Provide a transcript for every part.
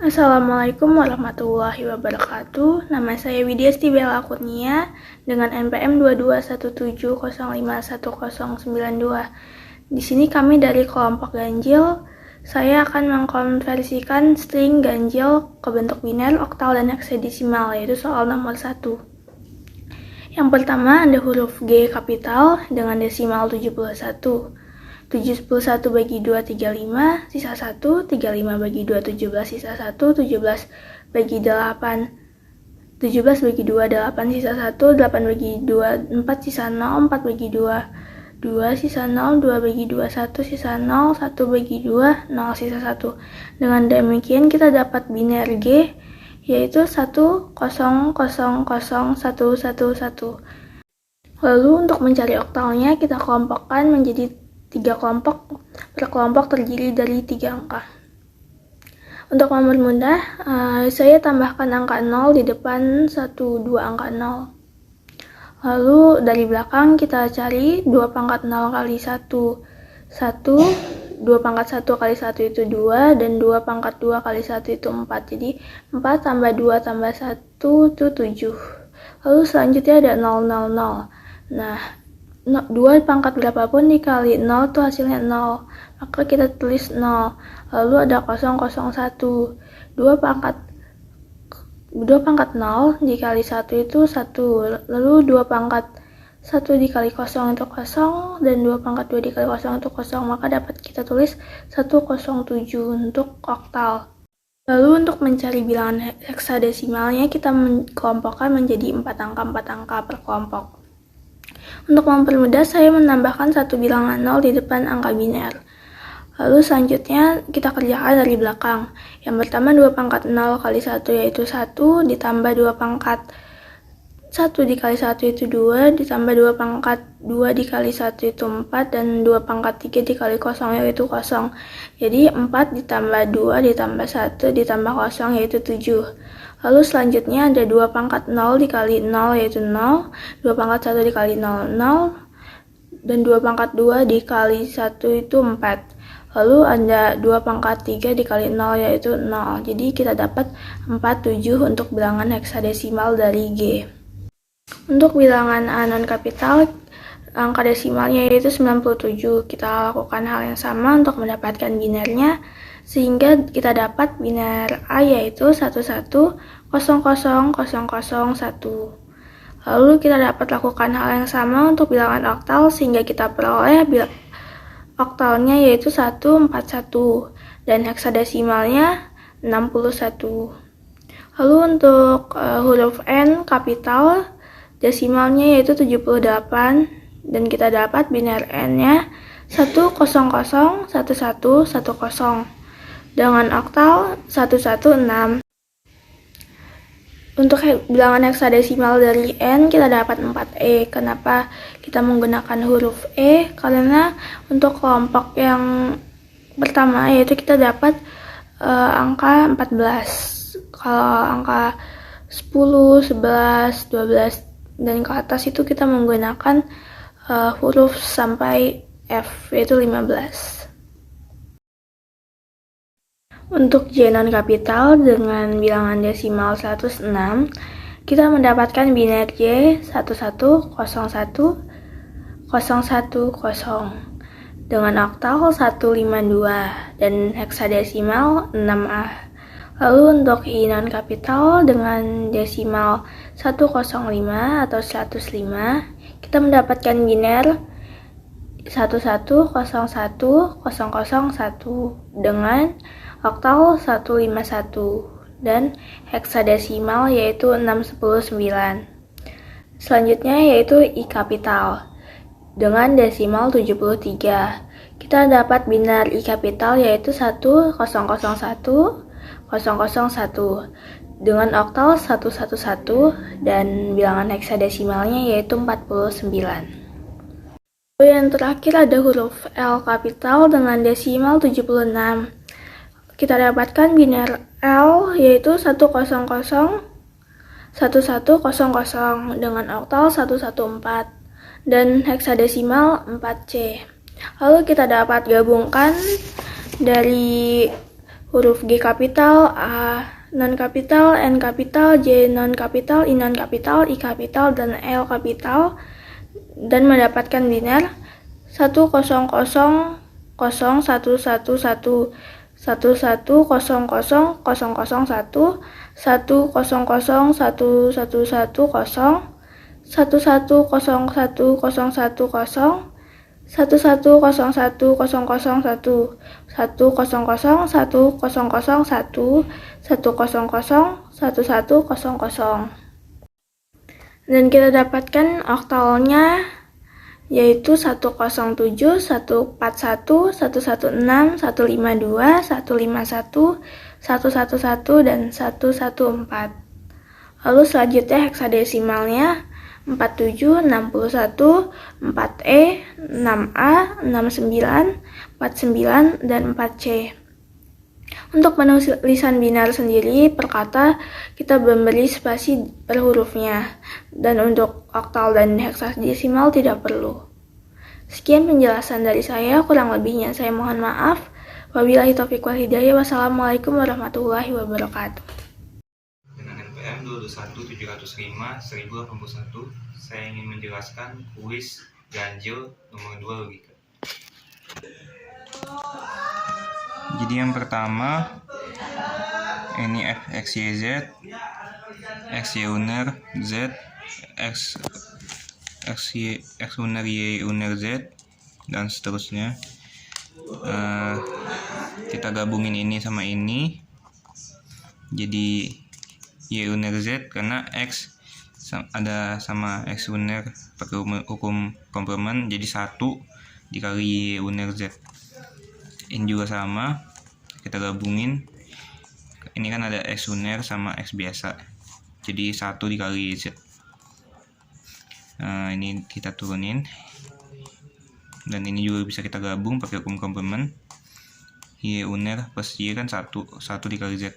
Assalamualaikum warahmatullahi wabarakatuh. Nama saya Widya Stibela Kurnia dengan NPM 2217051092. Di sini kami dari kelompok ganjil. Saya akan mengkonversikan string ganjil ke bentuk biner, oktal, dan heksadesimal, yaitu soal nomor 1. Yang pertama ada huruf G kapital dengan desimal 71. 71 bagi 2, 35, sisa 1, 35 bagi 2, 17, sisa 1, 17 bagi 8, 17 bagi 2, 8, sisa 1, 8 bagi 2, 4, sisa 0, 4 bagi 2, 2, sisa 0, 2 bagi 2, 1, sisa 0, 1 bagi 2, 0, sisa 1. Dengan demikian kita dapat biner G, yaitu 1, 0, 0, 0, 1, 1, 1. Lalu untuk mencari oktalnya, kita kelompokkan menjadi 3 kelompok, per kelompok terdiri dari 3 angka. Untuk mempermudah, saya tambahkan angka 0 di depan 1, 2 angka 0. Lalu dari belakang kita cari 2 pangkat 0 kali 1, 1, 2 pangkat 1 kali 1 itu 2, dan 2 pangkat 2 kali 1 itu 4. Jadi 4 tambah 2 tambah 1 itu 7. Lalu selanjutnya ada 0, 0, 0. Nah, 2 pangkat berapapun dikali 0 itu hasilnya 0, maka kita tulis 0. Lalu ada 0, 0, 1. 2 pangkat 0 dikali 1 itu 1. Lalu 2 pangkat 1 dikali 0 itu 0, dan 2 pangkat 2 dikali 0 itu 0, maka dapat kita tulis 107 untuk oktal. Lalu untuk mencari bilangan heksadesimalnya, kita kelompokkan menjadi 4 angka per kelompok. Untuk mempermudah, saya menambahkan satu bilangan 0 di depan angka biner. Lalu selanjutnya kita kerjakan dari belakang. Yang pertama 2 pangkat 0 kali 1 yaitu 1, ditambah 2 pangkat 1 dikali 1 itu 2, ditambah 2 pangkat 2 dikali 1 itu 4, dan 2 pangkat 3 dikali 0 yaitu 0. Jadi 4 ditambah 2 ditambah 1 ditambah 0 yaitu 7. Lalu selanjutnya ada 2 pangkat 0 dikali 0 yaitu 0, 2 pangkat 1 dikali 0, 0, dan 2 pangkat 2 dikali 1 itu 4. Lalu ada 2 pangkat 3 dikali 0 yaitu 0. Jadi kita dapat 47 untuk bilangan heksadesimal dari G. Untuk bilangan A non kapital, angka desimalnya yaitu 97. Kita lakukan hal yang sama untuk mendapatkan binernya, sehingga kita dapat biner A yaitu 11000001. Lalu kita dapat lakukan hal yang sama untuk bilangan oktal, sehingga kita peroleh oktalnya yaitu 141 dan heksadesimalnya 61. Lalu untuk huruf N kapital, desimalnya yaitu 78, dan kita dapat biner N-nya 1001110 dengan oktal 116. Untuk bilangan heksadesimal dari N, kita dapat 4E. Kenapa kita menggunakan huruf E? Karena untuk kelompok yang pertama yaitu kita dapat angka 14. Kalau angka 10, 11, 12 dan ke atas itu kita menggunakan huruf sampai F yaitu 15. Untuk J non kapital dengan bilangan desimal 106, kita mendapatkan biner J 11011010 dengan oktal 152 dan heksadesimal 6A. Lalu untuk I non kapital dengan desimal 105 atau 105, kita mendapatkan biner 1101001 dengan oktal 151 dan heksadesimal yaitu 6109. Selanjutnya yaitu I kapital dengan desimal 73. Kita dapat biner I kapital yaitu 1001001 dengan oktal 111 dan bilangan heksadesimalnya yaitu 49. Yang terakhir ada huruf L kapital dengan desimal 76. Kita dapatkan biner L yaitu 1001110 dengan oktal 114 dan heksadesimal 4C. Lalu kita dapat gabungkan dari huruf G kapital, A non kapital, N kapital, J non kapital, I non kapital, I kapital, dan L kapital, dan mendapatkan biner 100001111 11000001 1000011 110110 11011010 11011001 1001001 1001100. Dan kita dapatkan oktalnya yaitu 107, 141, 116, 152, 151, 111, dan 114. Lalu selanjutnya heksadesimalnya 47, 61, 4E, 6A, 69, 49, dan 4C. Untuk penulisan binar sendiri per kata kita memberi spasi per hurufnya, dan untuk oktal dan heksadesimal tidak perlu. Sekian penjelasan dari saya, kurang lebihnya saya mohon maaf. Wabillahi taufiq wal hidayah. Wassalamualaikum warahmatullahi wabarakatuh. Dengan NPM 2217005-1081, saya ingin menjelaskan kuis ganjil nomor 2 logika. Jadi yang pertama ini f x y z, x y uner z, x uner y uner z, dan seterusnya. Kita gabungin ini sama ini jadi y uner z, karena x ada sama x uner pakai hukum komplement, jadi 1 dikali y uner z. Ini juga sama, kita gabungin. Ini kan ada x uner sama x biasa, jadi 1 dikali z. Ini kita turunin, dan ini juga bisa kita gabung pakai hukum komplement. Y uner plus y kan 1 dikali z,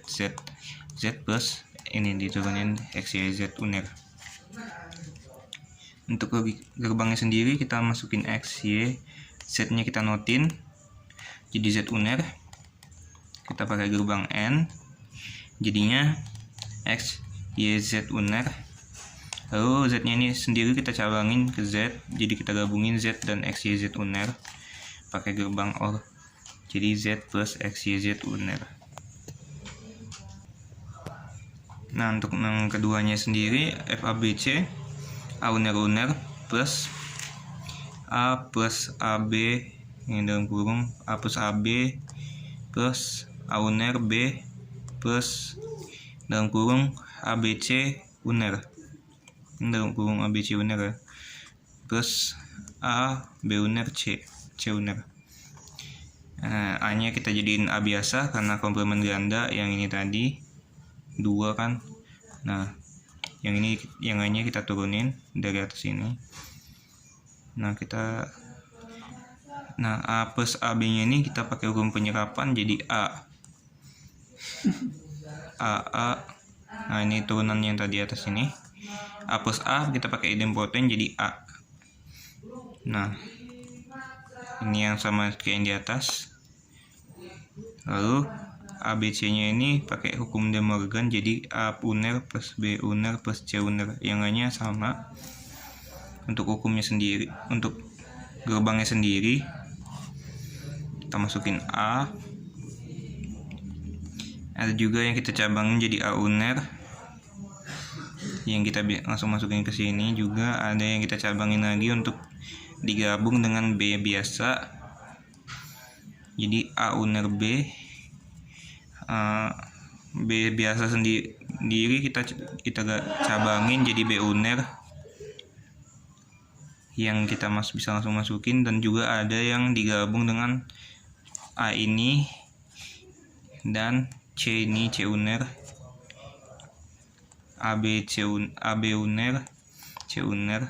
z plus ini diturunin x y z uner. Untuk gerbangnya sendiri kita masukin x, y, z nya kita notin jadi z uner. Kita pakai gerbang n, jadinya x, y, z uner. Lalu z nya ini sendiri kita cabangin ke z, jadi kita gabungin z dan x, y, z uner pakai gerbang or, jadi z plus x, y, z uner. Nah, untuk yang keduanya sendiri f a b c, a uner uner plus a plus ab, ini dalam kurung a plus ab plus a uner b plus dalam kurung abc uner, ini dalam kurung abc uner ya, plus a b uner c uner. A nya kita jadiin a biasa karena komplement ganda, yang ini tadi 2 kan. Nah, yang lainnya kita turunin dari atas ini. Nah, A plus AB nya ini kita pakai hukum penyerapan jadi A. Nah, ini turunan yang tadi atas ini. A plus A kita pakai idempoten jadi A. Nah, ini yang sama kayak yang di atas. Lalu ABC nya ini pakai hukum De Morgan jadi A uner plus B uner plus C uner. Yang lainnya sama. Untuk hukumnya sendiri, untuk gerbangnya sendiri kita masukin A. Ada juga yang kita cabangin jadi A uner, yang kita langsung masukin ke sini. Juga ada yang kita cabangin lagi untuk digabung dengan B biasa, jadi A uner B. B biasa sendiri kita cabangin jadi B uner, yang kita bisa langsung masukin. Dan juga ada yang digabung dengan A ini dan C ini, C uner, AB uner, C uner.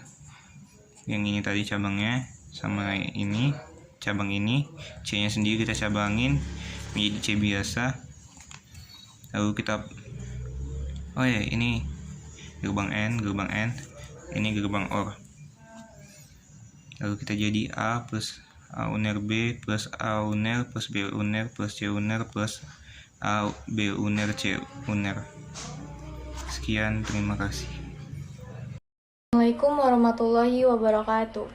Yang ini tadi cabangnya sama ini, cabang ini, C nya sendiri kita cabangin menjadi C biasa. Lalu kita ini gerbang N, ini gerbang OR. Lalu kita jadi A plus A uner B plus A uner plus B uner plus C uner plus A, B uner, C uner. Sekian, terima kasih. Assalamualaikum warahmatullahi wabarakatuh.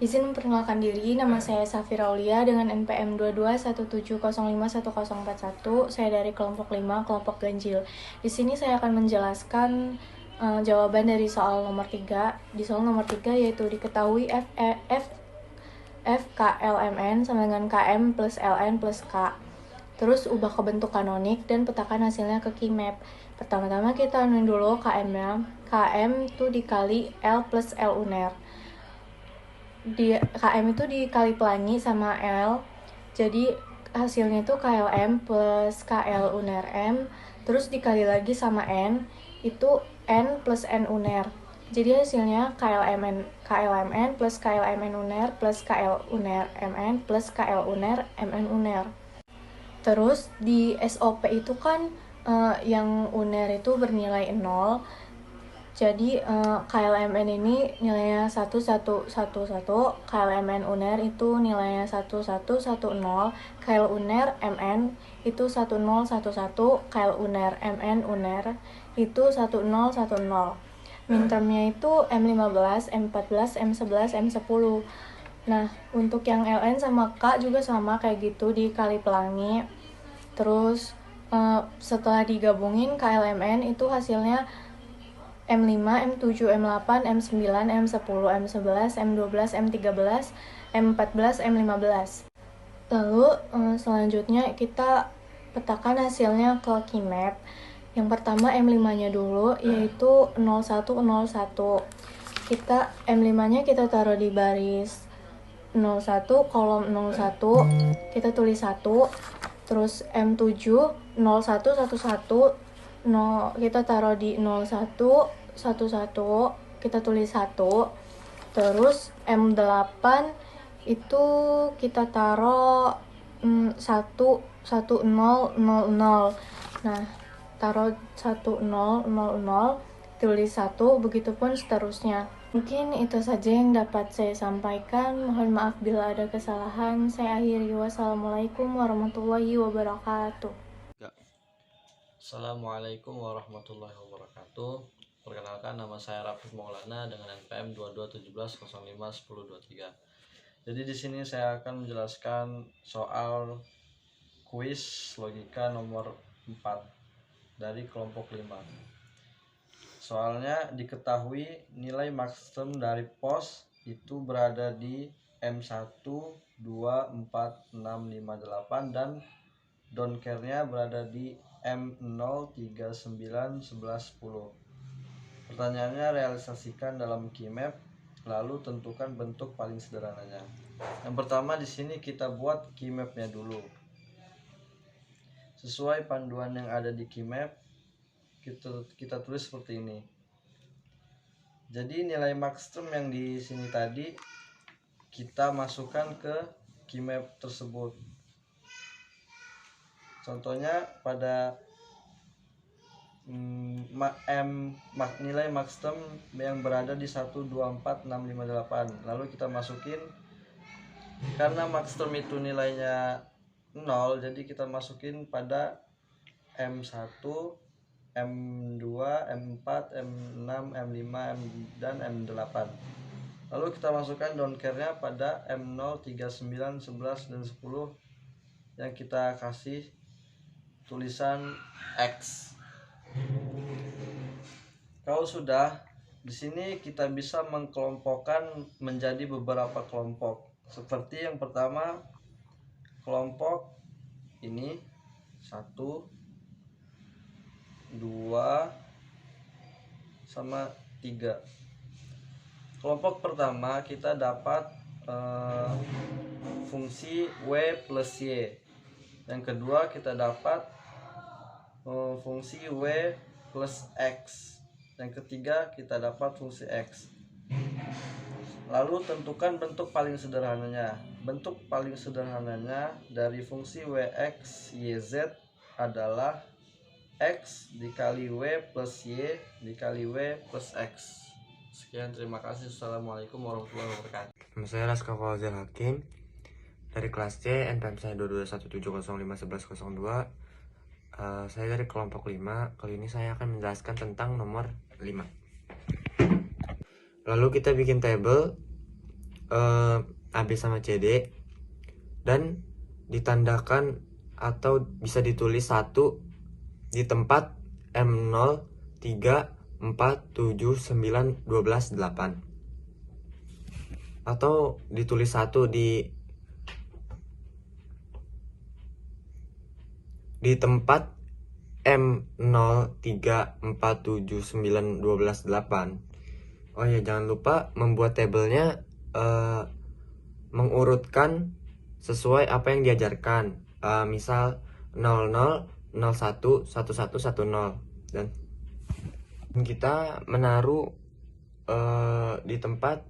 Izin memperkenalkan diri, nama saya Safira Aulia dengan NPM 2217051041. Saya dari kelompok 5, kelompok ganjil. Di sini saya akan menjelaskan jawaban dari soal nomor 3. Di soal nomor 3 yaitu diketahui F K L M N sama dengan KM plus LN plus K. Terus ubah ke bentuk kanonik dan petakan hasilnya ke Kmap. Pertama-tama kita anuin dulu KM-nya. KM itu dikali L plus L uner. KM itu dikali pelangi sama L. Jadi hasilnya itu KLM plus KL uner M. Terus dikali lagi sama N. Itu N plus N uner. Jadi hasilnya KLMN plus KLMN uner plus KL uner MN plus KL uner MN uner. Terus di SOP itu kan yang uner itu bernilai 0. Jadi KLMN ini nilainya 1111, KLMN uner itu nilainya 1110, KL uner MN itu 1011, KL uner MN uner itu 1010. Mintermnya itu M15, M14, M11, M10. Nah, untuk yang LN sama K juga sama kayak gitu dikali pelangi. Terus setelah digabungin KLMN itu hasilnya M5, M7, M8, M9, M10, M11, M12, M13, M14, M15. Lalu selanjutnya kita petakan hasilnya ke Kmap. Yang pertama M5-nya dulu yaitu 0101. Kita M5-nya kita taruh di baris 01 kolom 01, kita tulis 1. Terus M7 0111 kita taruh di 0111, kita tulis 1. Terus M8 itu kita taruh 1000. Nah, taruh 1000, tulis 1, begitupun seterusnya. Mungkin itu saja yang dapat saya sampaikan. Mohon maaf bila ada kesalahan. Saya akhiri. Wassalamualaikum warahmatullahi wabarakatuh. Assalamualaikum warahmatullahi wabarakatuh. Perkenalkan, nama saya Rafiq Maulana dengan NPM 2217051023. Jadi di sini saya akan menjelaskan soal kuis logika nomor 4 dari kelompok 5. Soalnya diketahui nilai maksimum dari pos itu berada di M1, 2, 4, 6, 5, 8 dan don't care-nya berada di M0, 3, 9, 11, 10. Pertanyaannya, realisasikan dalam Kmap, lalu tentukan bentuk paling sederhananya. Yang pertama di sini kita buat Kmap-nya dulu. Sesuai panduan yang ada di Kmap, kita tulis seperti ini. Jadi nilai maksimum yang di sini tadi kita masukkan ke Kmap tersebut. Contohnya pada nilai maksimum yang berada di 1, 2, 4, 6, 5, 8. Lalu kita masukin, karena maksimum itu nilainya 0, jadi kita masukin pada M1, M2, M4, M6, M5, dan M8. Lalu kita masukkan don't care-nya pada M0, 3, 9, 11, dan 10 yang kita kasih tulisan X. Kalau sudah, di sini kita bisa mengkelompokkan menjadi beberapa kelompok. Seperti yang pertama, kelompok ini 1, 2, sama 3. Kelompok pertama kita dapat fungsi W plus Y. Yang kedua kita dapat fungsi W plus X. Yang ketiga kita dapat fungsi X. Lalu tentukan bentuk paling sederhananya. Bentuk paling sederhananya dari fungsi Wx, Yz adalah X dikali W plus Y dikali W plus X. Sekian, terima kasih. Assalamualaikum warahmatullahi wabarakatuh. Nama saya Raska Fauzan Hakim dari kelas C, NPM saya 2217051102. Saya dari kelompok 5. Kali ini saya akan menjelaskan tentang nomor 5. Lalu kita bikin tabel AB sama CD dan ditandakan atau bisa ditulis 1 di tempat M0, 3, 4, 7, 9, 12, 8. Atau ditulis 1 di tempat M0, 3, 4, 7, 9, 12, 8. Oh ya, jangan lupa membuat tabelnya mengurutkan sesuai apa yang diajarkan. Misal 00, 01, 11, 10. Dan kita menaruh di tempat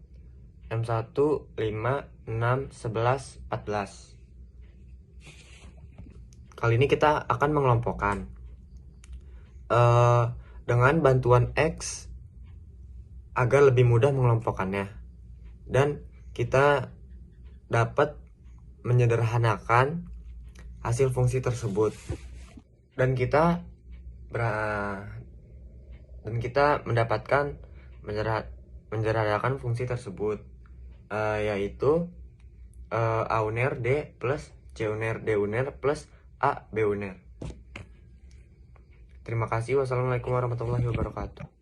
M1, 5, 6, 11, 14. Kali ini kita akan mengelompokkan dengan bantuan X agar lebih mudah mengelompokkannya, dan kita dapat menyederhanakan hasil fungsi tersebut, dan kita mendapatkan menyederhanakan fungsi tersebut, yaitu A uner D plus C uner D uner plus A B uner. Terima kasih. Wassalamualaikum warahmatullahi wabarakatuh.